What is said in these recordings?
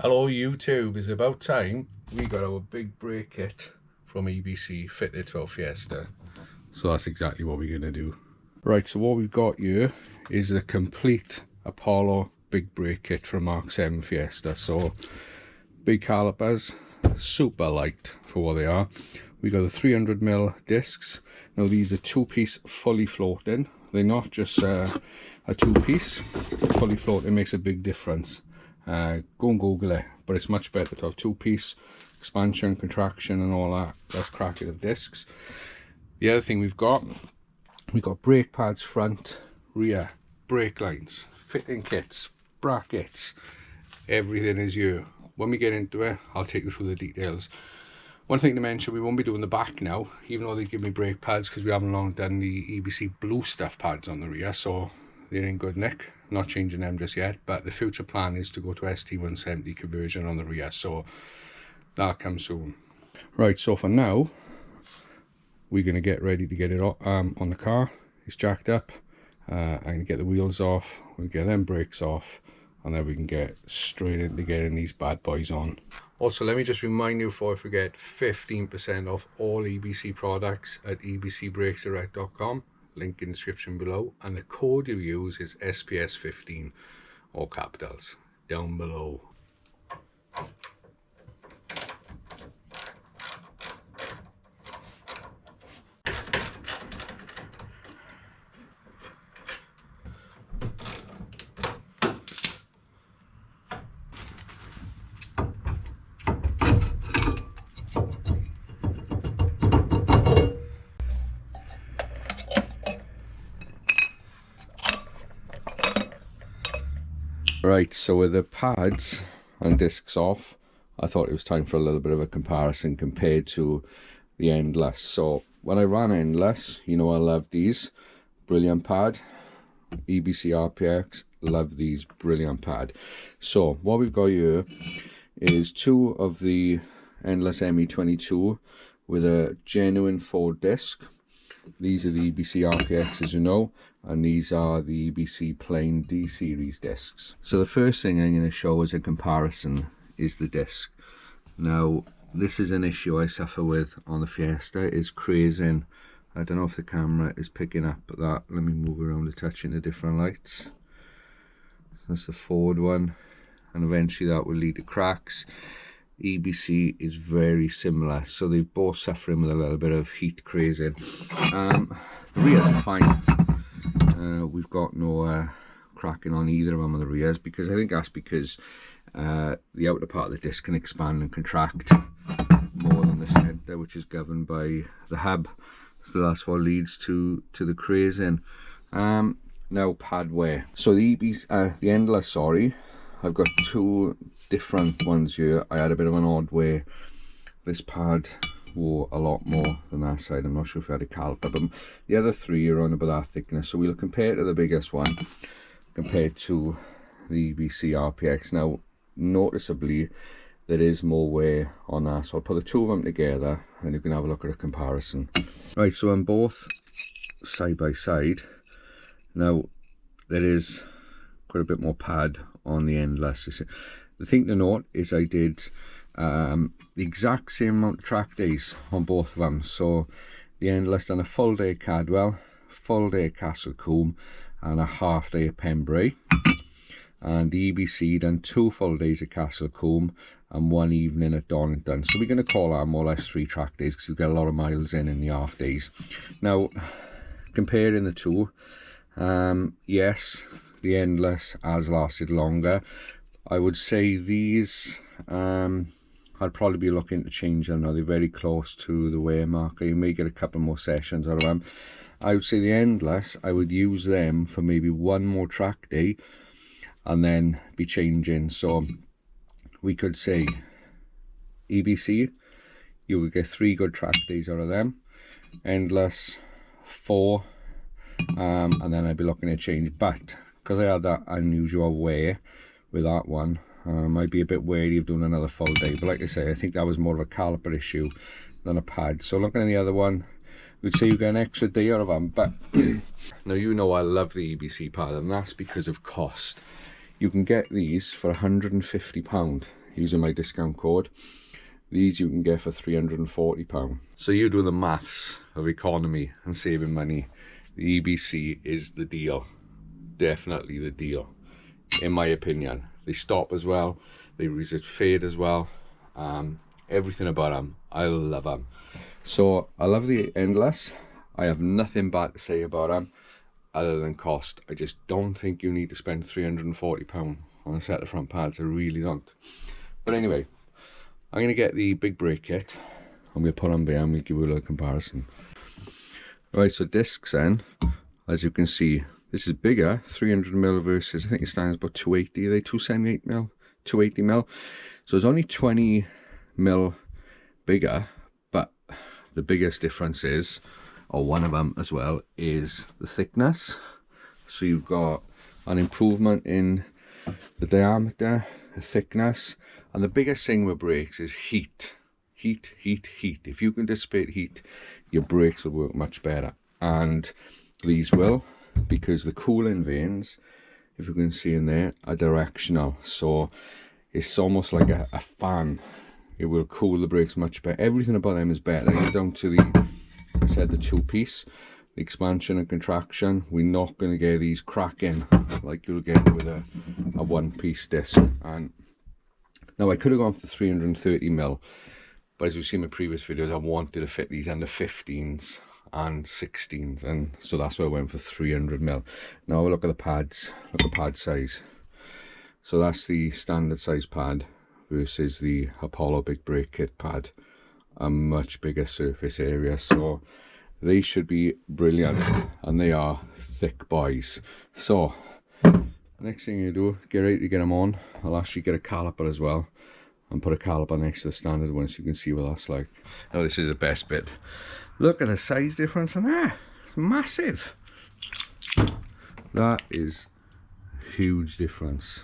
Hello YouTube, it's about time we got our big brake kit from EBC fitted to our Fiesta. So that's exactly what we're going to do. Right, so what we've got here is the complete Apollo big brake kit from Mark 7 Fiesta. So big calipers, super light for what they are. We got the 300mm discs. Now these are two-piece fully floating. They're not just a two-piece. Fully floating makes a big difference. Go and Google it, but it's much better to have two-piece expansion, contraction and all that, less cracking of discs. The other thing we've got brake pads front, rear, brake lines, fitting kits, brackets, everything is here. When we get into it, I'll take you through the details. One thing to mention, we won't be doing the back now, even though they give me brake pads, because we haven't long done the EBC bluestuff pads on the rear, so they're in good nick. Not changing them just yet, but the future plan is to go to ST170 conversion on the rear, so that'll come soon. Right, so for now we're going to get ready to get it on the car. It's jacked up. I'm going to get the wheels off, we'll get them brakes off, and then we can get straight into getting these bad boys on. Also, let me just remind you before I forget, 15% off all EBC products at ebcbrakesdirect.com. Link in the description below, and the code you use is SPS15, all capitals, down below. Right, so with the pads and discs off, I thought it was time for a little bit of a comparison compared to the endless. So when I ran endless, you know I love these, brilliant pad. EBC RPX, love these, brilliant pad. So what we've got here is two of the endless ME22 with a genuine 4 disc. These are the EBC RPX, as you know, and these are the EBC plain D series discs. So the first thing I'm going to show as a comparison is the disc. Now this is an issue I suffer with on the Fiesta, is crazing. I don't know if the camera is picking up that. Let me move around to touch in the different lights. So that's the forward one, and eventually that will lead to cracks. EBC is very similar, so they're both suffering with a little bit of heat crazing. The rears are fine. We've got no cracking on either of them on the rears, because I think that's because the outer part of the disc can expand and contract more than the centre, which is governed by the hub. So that's what leads to the crazing. Now pad wear. So the EBC, the endless, sorry, I've got two different ones here. I had a bit of an odd wear. This pad wore a lot more than that side. I'm not sure if I had a caliper, but the other three are on about that thickness. So we'll compare to the biggest one compared to the EBC RPX. Now noticeably there is more wear on that, so I'll put the two of them together and you can have a look at a comparison. Right, so I'm both side by side. Now there is quite a bit more pad on the endless. The thing to note is I did the exact same amount of track days on both of them. So the endless done a full day at Cadwell, full day at Castlecombe, and a half day at Pembrey. And the EBC done 2 full days at Castlecombe and 1 evening at Donington. So we're going to call that more or less 3 track days, because we get a lot of miles in the half days. Now comparing the two, yes, the endless has lasted longer. I would say these I'd probably be looking to change them now. They're very close to the wear marker. You may get a couple more sessions out of them. I would say the endless, I would use them for maybe 1 more track day and then be changing. So we could say EBC, you would get 3 good track days out of them, endless 4, and then I'd be looking at change. But because I had that unusual wear with that one, I'd be a bit wary of doing another full day. But like I say, I think that was more of a caliper issue than a pad. So looking at the other one, we'd say you get an extra day out of them. But now, you know I love the EBC pad, and that's because of cost. You can get these for £150 using my discount code. These you can get for £340. So you do the maths of economy and saving money. The EBC is the deal. Definitely the deal, in my opinion. They stop as well. They resist fade as well. Everything about them, I love them. So I love the Endless. I have nothing bad to say about them other than cost. I just don't think you need to spend £340 on a set of front pads. I really don't. But anyway, I'm going to get the big brake kit. I'm going to put on there and we'll give you a little comparison. Right, so discs then, as you can see, this is bigger, 300mm versus, I think it stands about 280, are they 278mm, 280mm. So it's only 20mm bigger, but the biggest difference is, or one of them as well, is the thickness. So you've got an improvement in the diameter, the thickness, and the biggest thing with brakes is heat. Heat. If you can dissipate heat, your brakes will work much better, and these will, because the cooling vanes, if you can see in there, are directional. So it's almost like a fan. It will cool the brakes much better. Everything about them is better. Down to the, I said, the two-piece, the expansion and contraction. We're not going to get these cracking like you'll get with a one-piece disc. And now I could have gone for 330mm, but as you've seen in my previous videos, I wanted to fit these under 15s and 16s, and so that's why I went for 300mm. Now look at the pads, look at the pad size. So that's the standard size pad versus the Apollo big brake kit pad, a much bigger surface area. So they should be brilliant, and they are thick boys. So next thing you do, get ready to get them on. I'll actually get a caliper as well and put a caliper next to the standard one so you can see what that's like. Now this is the best bit. Look at the size difference in there. It's massive. That is a huge difference.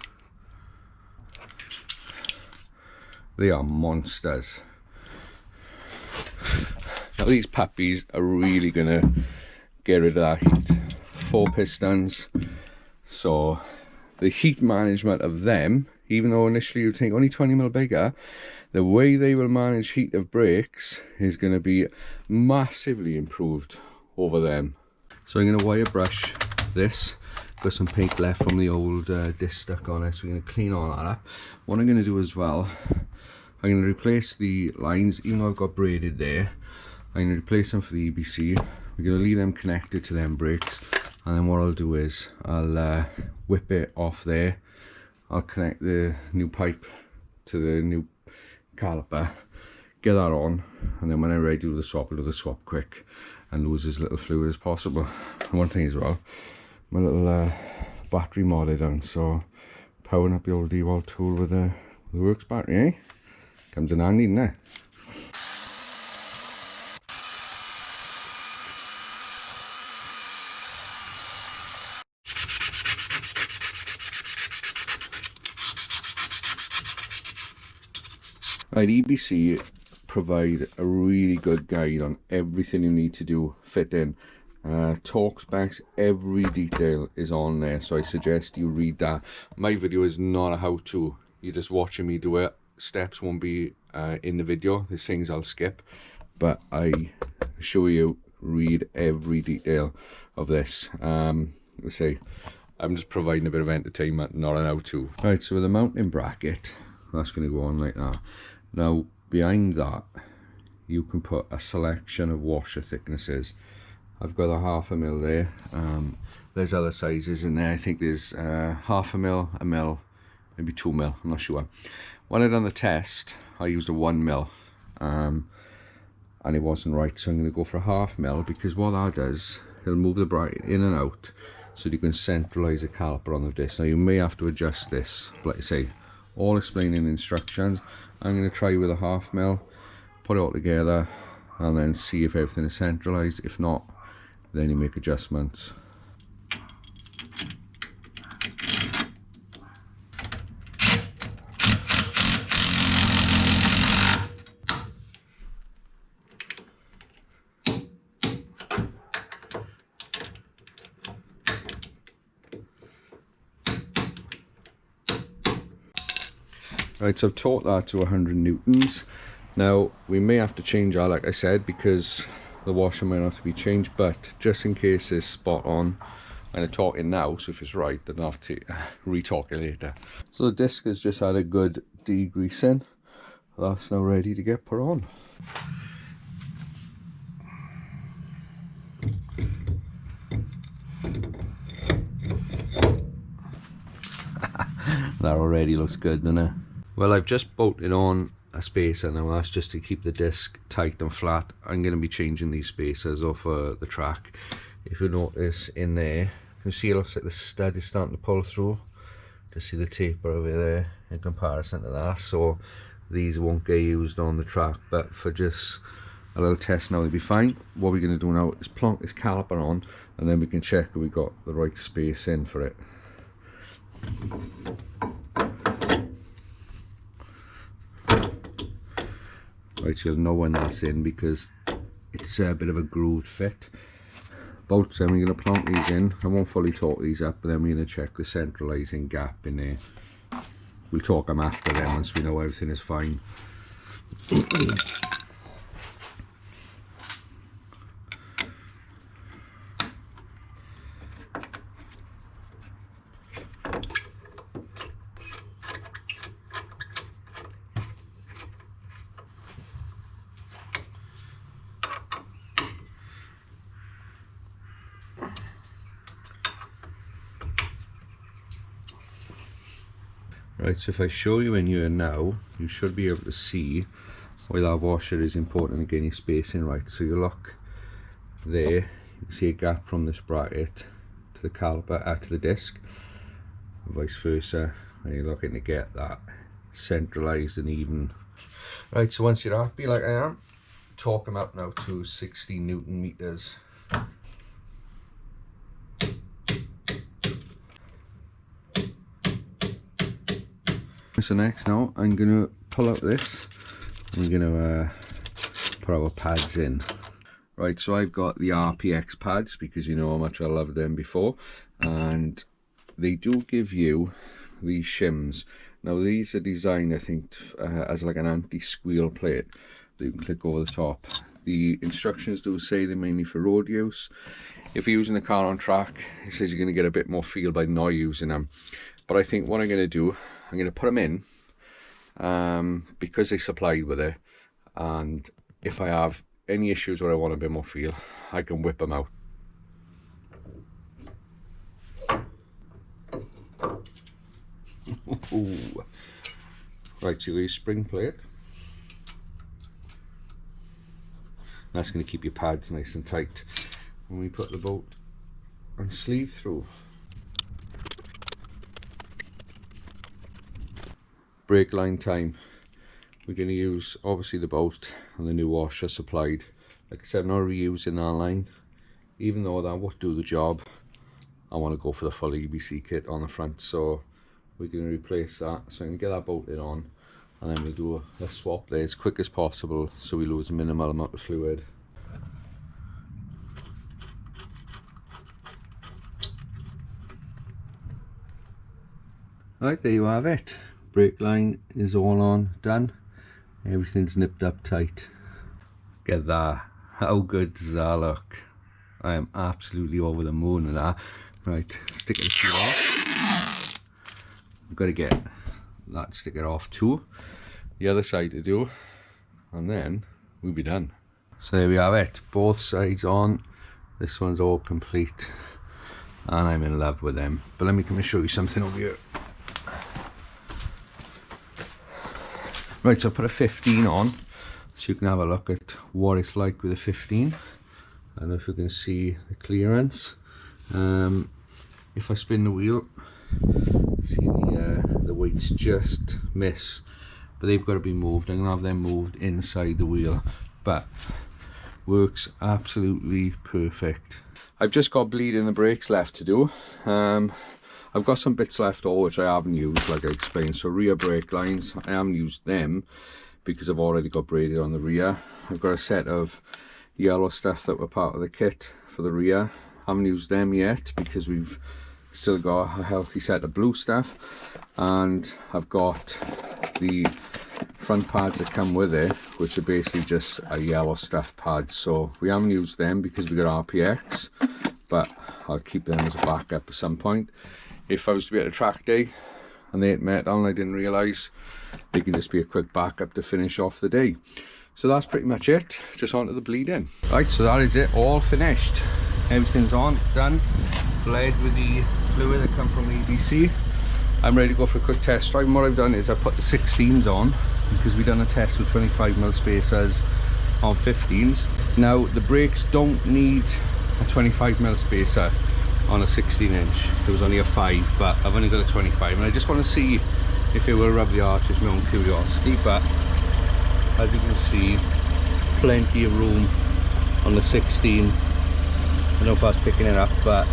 They are monsters. Now these puppies are really gonna get rid of that heat. 4 pistons. So the heat management of them, even though initially you'd think only 20mm bigger, the way they will manage heat of brakes is going to be massively improved over them. So I'm going to wire brush this. Got some paint left from the old disc stuck on it, so we're going to clean all that up. What I'm going to do as well, I'm going to replace the lines, even though I've got braided there. I'm going to replace them for the EBC. We're going to leave them connected to them brakes, and then what I'll do is I'll whip it off there. I'll connect the new pipe to the new caliper, get that on, and then when I'm ready to do the swap, I'll do the swap quick and lose as little fluid as possible. And one thing as well, my little battery mod I done, so powering up the old DeWalt tool with the works battery, eh? Comes in handy, doesn't it? Right, EBC provide a really good guide on everything you need to do fitting. Torque specs, every detail is on there, so I suggest you read that. My video is not a how-to, you're just watching me do it. Steps won't be in the video, there's things I'll skip, but I assure you, read every detail of this. Let's say I'm just providing a bit of entertainment, not an how-to. Right, so with the mounting bracket, that's going to go on like that. Now behind that you can put a selection of washer thicknesses. I've got a 1/2mm there. There's other sizes in there. I think there's 1/2mm, a mil, maybe 2mm, I'm not sure. When I done the test I used a 1mm and it wasn't right, so I'm going to go for a 1/2mm, because what that does, it'll move the bracket in and out so you can centralize the caliper on the disc. Now you may have to adjust this, but like I say, all explaining instructions. I'm going to try with a 1/2mm, put it all together and then see if everything is centralized. If not, then you make adjustments. Right, so I've taught that to 100 newtons. Now we may have to change that, like I said, because the washer might have to be changed, but just in case it's spot on, I'm going to torque it now, so if it's right then I'll have to re-torque it later. So the disc has just had a good degreasing. That's now ready to get put on. That already looks good, doesn't it? Well, I've just bolted on a spacer now. That's just to keep the disc tight and flat. I'm going to be changing these spacers off the track. If you notice in there, you can see it looks like the stud is starting to pull through. Just see the taper over there in comparison to that. So these won't get used on the track, but for just a little test now, they'll be fine. What we're going to do now is plonk this caliper on, and then we can check that we got the right space in for it. Right, so you'll know when that's in because it's a bit of a grooved fit. Bolts, then we're going to plonk these in. I won't fully torque these up, but then we're going to check the centralising gap in there. We'll torque them after then once we know everything is fine. Right, so if I show you in here now, you should be able to see where that washer is important in getting spacing right. So you look there, you can see a gap from this bracket to the caliper, to the disc, and vice versa, and you're looking to get that centralised and even. Right, so once you're happy like I am, torque them up now to 60 Newton meters. So next now I'm going to pull out this and we're going to put our pads in. Right, so I've got the RPX pads because you know how much I loved them before, and they do give you these shims. Now these are designed, I think, as like an anti-squeal plate that you can click over the top. The instructions do say they're mainly for road use. If you're using the car on track, it says you're going to get a bit more feel by not using them. But I think what I'm going to do, I'm going to put them in because they supplied with it, and if I have any issues where I want a bit more feel, I can whip them out. Right, so you got your spring plate. That's going to keep your pads nice and tight when we put the bolt and sleeve through. Brake line time. We're going to use obviously the bolt and the new washer supplied. Like I said, I'm not reusing that line, even though that would do the job. I want to go for the full EBC kit on the front, so we're going to replace that. So I'm going to get that bolted on, and then we'll do a swap there as quick as possible so we lose a minimal amount of fluid. Right, there you have it. Brake line is all on, done. Everything's nipped up tight. Get that. How good does that look? I am absolutely over the moon with that. Right, stick it off. I've got to get that sticker off too. The other side to do, and then we'll be done. So there we have it. Both sides on. This one's all complete, and I'm in love with them. But let me come and show you something over here. Right, so I put a 15 on, so you can have a look at what it's like with a 15. I don't know if you can see the clearance. If I spin the wheel, see the weights just miss, but they've got to be moved. I'm going to have them moved inside the wheel, but works absolutely perfect. I've just got bleeding the brakes left to do. I've got some bits left over which I haven't used, like I explained. So rear brake lines, I haven't used them because I've already got braided on the rear. I've got a set of yellow stuff that were part of the kit for the rear. I haven't used them yet because we've Still got a healthy set of bluestuff, and I've got the front pads that come with it, which are basically just a yellow stuff pad. So we haven't used them because we got RPX, but I'll keep them as a backup at some point. If I was to be at a track day and they hit metal and I didn't realise, they can just be a quick backup to finish off the day. So that's pretty much it, just onto the bleed in. Right, so that is it, all finished. Everything's on, done, bled with the fluid that come from EBC. I'm ready to go for a quick test drive, and what I've done is I've put the 16s on, because we've done a test with 25mm spacers on 15s. Now the brakes don't need a 25mm spacer on a 16-inch. There was only a 5, but I've only got a 25, and I just want to see if it will rub the arches, my own curiosity. But as you can see, plenty of room on the 16. I don't know if I was picking it up, but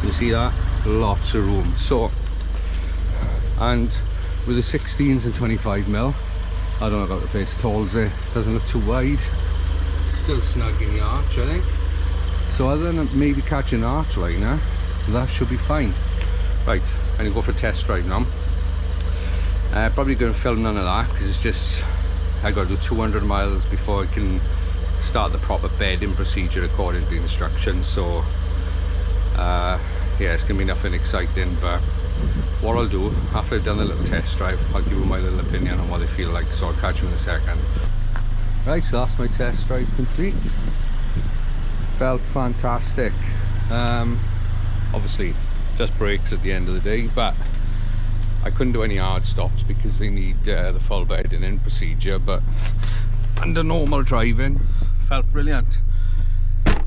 you see that? Lots of room. So, and with the 16s and 25mm, I don't know about the place at all, it doesn't look too wide. Still snug in the arch, I think. So other than maybe catching an arch liner, that should be fine. Right, I'm gonna go for a test drive now. Probably gonna film none of that because it's just, I gotta do 200 miles before I can start the proper bedding procedure according to the instructions. So yeah, it's gonna be nothing exciting, but what I'll do after I've done the little test drive, I'll give you my little opinion on what they feel like, so I'll catch you in a second. Right, so that's my test drive complete. Felt fantastic. Obviously just brakes at the end of the day, but I couldn't do any hard stops because they need the full bedding in procedure, but under normal driving felt brilliant.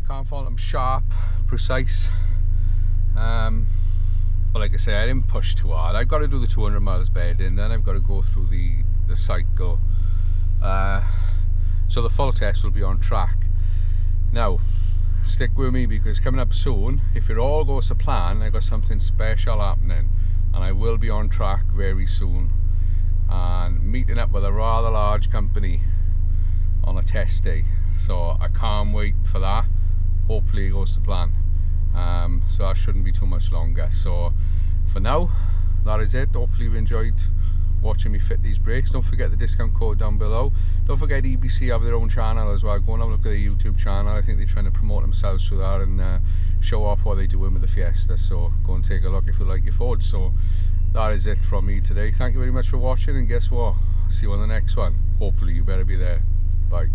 Can't fault them, sharp, precise. But like I say, I didn't push too hard. I've got to do the 200 miles bedding, then I've got to go through the cycle. So the full test will be on track. Now stick with me because coming up soon, if it all goes to plan, I've got something special happening, and I will be on track very soon and meeting up with a rather large company on a test day. So I can't wait for that. Hopefully it goes to plan. So that shouldn't be too much longer. So for now, that is it. Hopefully you enjoyed watching me fit these brakes. Don't forget the discount code down below. Don't forget EBC have their own channel as well. Go and have a look at their YouTube channel. I think they're trying to promote themselves through that and show off what they're doing with the Fiesta. So go and take a look if you like your Ford. So that is it from me today. Thank you very much for watching, and guess what? See you on the next one. Hopefully you better be there. Bye.